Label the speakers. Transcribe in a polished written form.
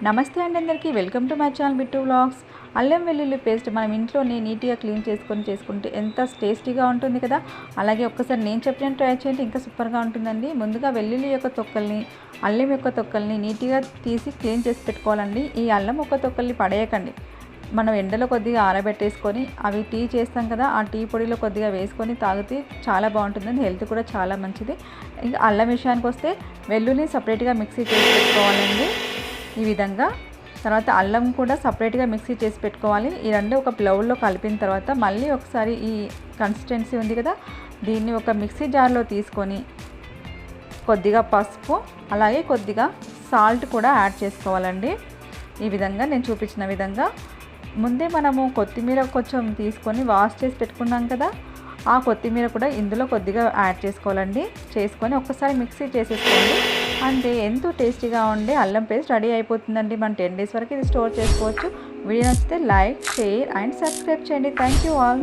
Speaker 1: నమస్తే అండి అందరికీ welcome to my channel Bittu vlogs. అల్లం వెల్లుల్లి పేస్ట్ మనం ఇంట్లోనే నీట్గా క్లీన్ చేసుకుంటే ఎంత టేస్టీగా ఉంటుంది కదా. అలాగే ఒక్కసారి నేను చెప్పినట్టు ట్రై చేయండి, ఇంకా సూపర్గా ఉంటుందండి. ముందుగా వెల్లుల్లి యొక్క తొక్కల్ని, అల్లం యొక్క తొక్కల్ని నీట్గా తీసి క్లీన్ చేసి పెట్టుకోవాలండి. ఈ అల్లం యొక్క తొక్కల్ని పడేయకండి. మనం ఎండలో కొద్దిగా ఆరబెట్టేసుకొని అవి టీ చేస్తాం కదా, ఆ టీ పొడిలో కొద్దిగా వేసుకొని తాగితే చాలా బాగుంటుందండి. హెల్త్ కూడా చాలా మంచిది. ఇంకా అల్లం విషయానికి వస్తే వెల్లుల్లి సపరేట్గా మిక్సీ చేసి పెట్టుకోవాలండి ఈ విధంగా. తర్వాత అల్లం కూడా సపరేట్గా మిక్సీ చేసి పెట్టుకోవాలి. ఈ రెండు ఒక ప్లౌల్లో కలిపిన తర్వాత మళ్ళీ ఒకసారి ఈ కన్సిస్టెన్సీ ఉంది కదా, దీన్ని ఒక మిక్సీ జార్లో తీసుకొని కొద్దిగా పసుపు అలాగే కొద్దిగా సాల్ట్ కూడా యాడ్ చేసుకోవాలండి. ఈ విధంగా నేను చూపించిన విధంగా ముందే మనము కొత్తిమీర కొంచెం తీసుకొని వాష్ చేసి పెట్టుకున్నాం కదా, ఆ కొత్తిమీర కూడా ఇందులో కొద్దిగా యాడ్ చేసుకోవాలండి. చేసుకొని ఒక్కసారి మిక్సీ చేసేసుకోండి. అంటే ఎంతో టేస్టీగా ఉండే అల్లం పేస్ట్ రెడీ అయిపోతుందండి. మనం 10 days వరకు ఇది స్టోర్ చేసుకోవచ్చు. వీడియో నచ్చితే లైక్, షేర్ అండ్ సబ్స్క్రైబ్ చేయండి. Thank you all.